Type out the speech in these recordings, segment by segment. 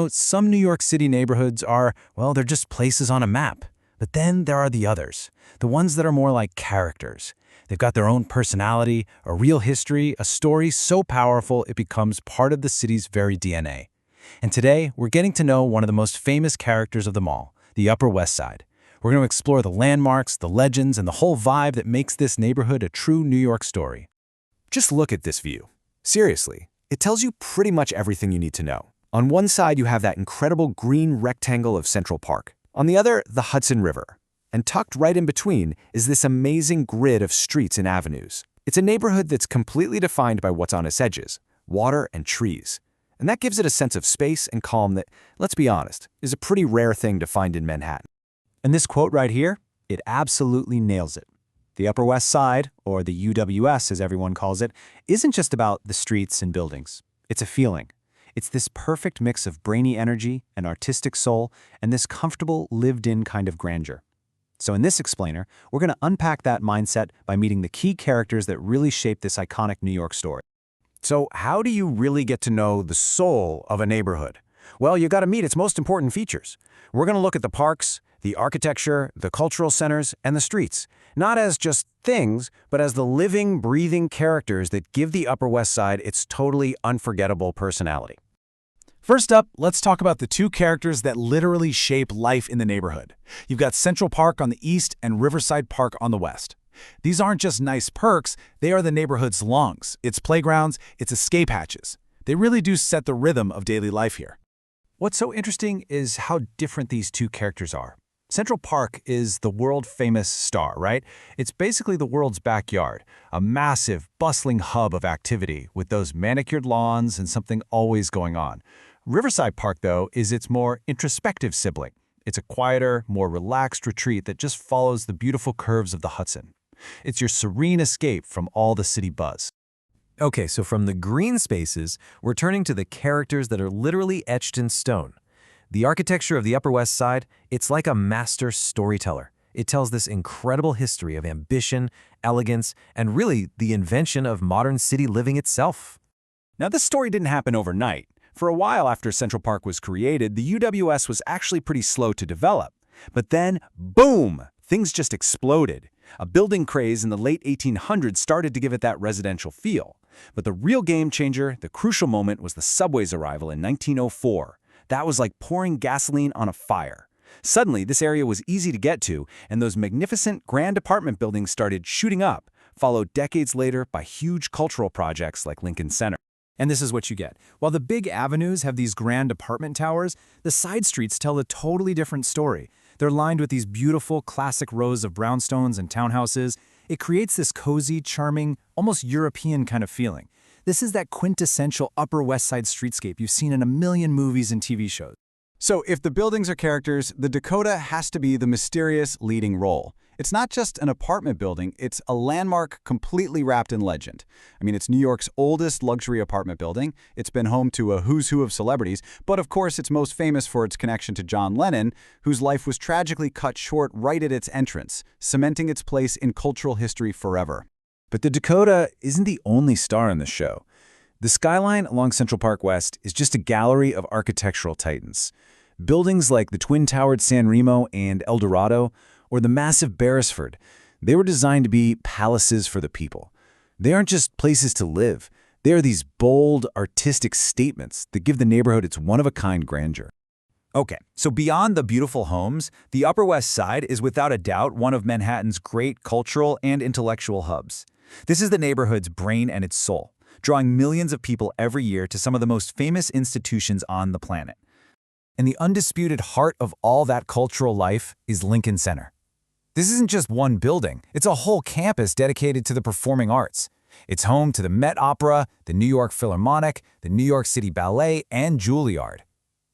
Some New York City neighborhoods are, well, they're just places on a map. But then there are the others, the ones that are more like characters. They've got their own personality, a real history, a story so powerful it becomes part of the city's very DNA. And today, we're getting to know one of the most famous characters of them all, the Upper West Side. We're going to explore the landmarks, the legends, and the whole vibe that makes this neighborhood a true New York story. Just look at this view. Seriously, it tells you pretty much everything you need to know. On one side, you have that incredible green rectangle of Central Park. On the other, the Hudson River. And tucked right in between is this amazing grid of streets and avenues. It's a neighborhood that's completely defined by what's on its edges, water and trees. And that gives it a sense of space and calm that, let's be honest, is a pretty rare thing to find in Manhattan. And this quote right here, it absolutely nails it. The Upper West Side, or the UWS as everyone calls it, isn't just about the streets and buildings. It's a feeling. It's this perfect mix of brainy energy, an artistic soul, and this comfortable, lived-in kind of grandeur. So in this explainer, we're going to unpack that mindset by meeting the key characters that really shape this iconic New York story. So how do you really get to know the soul of a neighborhood? Well, you got to meet its most important features. We're going to look at the parks, the architecture, the cultural centers, and the streets, not as just things, but as the living, breathing characters that give the Upper West Side its totally unforgettable personality. First up, let's talk about the two characters that literally shape life in the neighborhood. You've got Central Park on the east and Riverside Park on the west. These aren't just nice perks, they are the neighborhood's lungs, its playgrounds, its escape hatches. They really do set the rhythm of daily life here. What's so interesting is how different these two characters are. Central Park is the world-famous star, right? It's basically the world's backyard, a massive, bustling hub of activity with those manicured lawns and something always going on. Riverside Park, though, is its more introspective sibling. It's a quieter, more relaxed retreat that just follows the beautiful curves of the Hudson. It's your serene escape from all the city buzz. Okay, so from the green spaces, we're turning to the characters that are literally etched in stone. The architecture of the Upper West Side, it's like a master storyteller. It tells this incredible history of ambition, elegance, and really the invention of modern city living itself. Now, this story didn't happen overnight. For a while after Central Park was created, the UWS was actually pretty slow to develop. But then, boom, things just exploded. A building craze in the late 1800s started to give it that residential feel. But the real game changer, the crucial moment, was the subway's arrival in 1904. That was like pouring gasoline on a fire. Suddenly, this area was easy to get to, and those magnificent grand apartment buildings started shooting up, followed decades later by huge cultural projects like Lincoln Center. And this is what you get. While the big avenues have these grand apartment towers, the side streets tell a totally different story. They're lined with these beautiful, classic rows of brownstones and townhouses. It creates this cozy, charming, almost European kind of feeling. This is that quintessential Upper West Side streetscape you've seen in a million movies and TV shows. So if the buildings are characters, the Dakota has to be the mysterious leading role. It's not just an apartment building, it's a landmark completely wrapped in legend. I mean, it's New York's oldest luxury apartment building. It's been home to a who's who of celebrities, but of course it's most famous for its connection to John Lennon, whose life was tragically cut short right at its entrance, cementing its place in cultural history forever. But the Dakota isn't the only star in the show. The skyline along Central Park West is just a gallery of architectural titans. Buildings like the twin-towered San Remo and El Dorado, or the massive Beresford, they were designed to be palaces for the people. They aren't just places to live. They are these bold, artistic statements that give the neighborhood its one-of-a-kind grandeur. Okay, so beyond the beautiful homes, the Upper West Side is without a doubt one of Manhattan's great cultural and intellectual hubs. This is the neighborhood's brain and its soul, drawing millions of people every year to some of the most famous institutions on the planet. And the undisputed heart of all that cultural life is Lincoln Center. This isn't just one building, it's a whole campus dedicated to the performing arts. It's home to the Met Opera, the New York Philharmonic, the New York City Ballet, and Juilliard.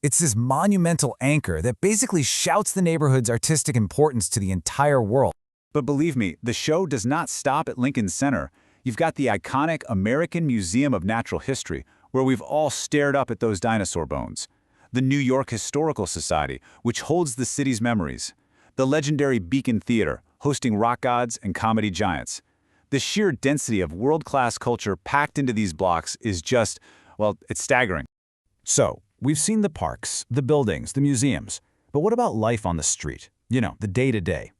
It's this monumental anchor that basically shouts the neighborhood's artistic importance to the entire world. But believe me, the show does not stop at Lincoln Center. You've got the iconic American Museum of Natural History, where we've all stared up at those dinosaur bones. The New York Historical Society, which holds the city's memories. The legendary Beacon Theater, hosting rock gods and comedy giants. The sheer density of world-class culture packed into these blocks is just, well, it's staggering. So, We've seen the parks, the buildings, the museums. But what about life on the street? You know, the day-to-day.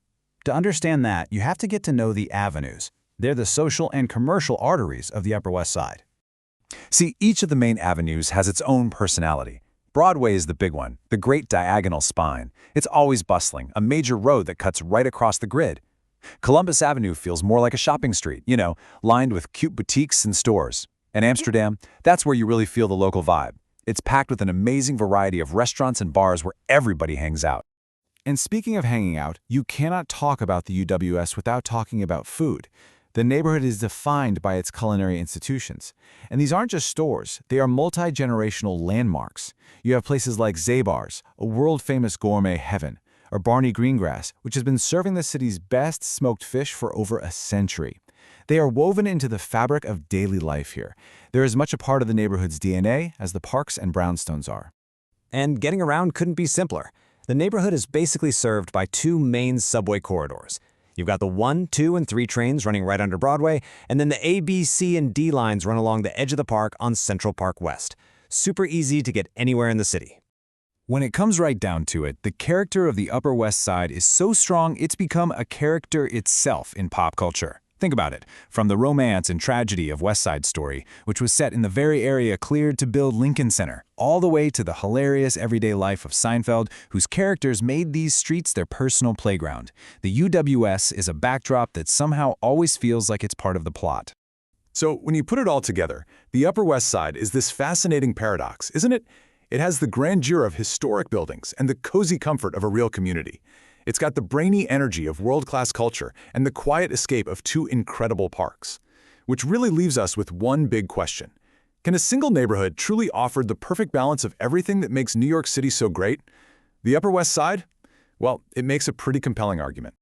To understand that, you have to get to know the avenues. They're the social and commercial arteries of the Upper West Side. See, each of the main avenues has its own personality. Broadway is the big one, the great diagonal spine. It's always bustling, a major road that cuts right across the grid. Columbus Avenue feels more like a shopping street, you know, lined with cute boutiques and stores. And Amsterdam, that's where you really feel the local vibe. It's packed with an amazing variety of restaurants and bars where everybody hangs out. And speaking of hanging out, you cannot talk about the UWS without talking about food. The neighborhood is defined by its culinary institutions. And these aren't just stores, they are multi-generational landmarks. You have places like Zabar's, a world-famous gourmet heaven, or Barney Greengrass, which has been serving the city's best smoked fish for over a century. They are woven into the fabric of daily life here. They're as much a part of the neighborhood's DNA as the parks and brownstones are. And getting around couldn't be simpler. The neighborhood is basically served by two main subway corridors. You've got the 1, 2, and 3 trains running right under Broadway, and then the A, B, C, and D lines run along the edge of the park on Central Park West. Super easy to get anywhere in the city. When it comes right down to it, the character of the Upper West Side is so strong it's become a character itself in pop culture. Think about it, from the romance and tragedy of West Side Story, which was set in the very area cleared to build Lincoln Center, all the way to the hilarious everyday life of Seinfeld, whose characters made these streets their personal playground. The UWS is a backdrop that somehow always feels like it's part of the plot. So when you put it all together, the Upper West Side is this fascinating paradox, isn't it? It has the grandeur of historic buildings and the cozy comfort of a real community. It's got the brainy energy of world-class culture and the quiet escape of two incredible parks. Which really leaves us with one big question. Can a single neighborhood truly offer the perfect balance of everything that makes New York City so great? The Upper West Side? Well, it makes a pretty compelling argument.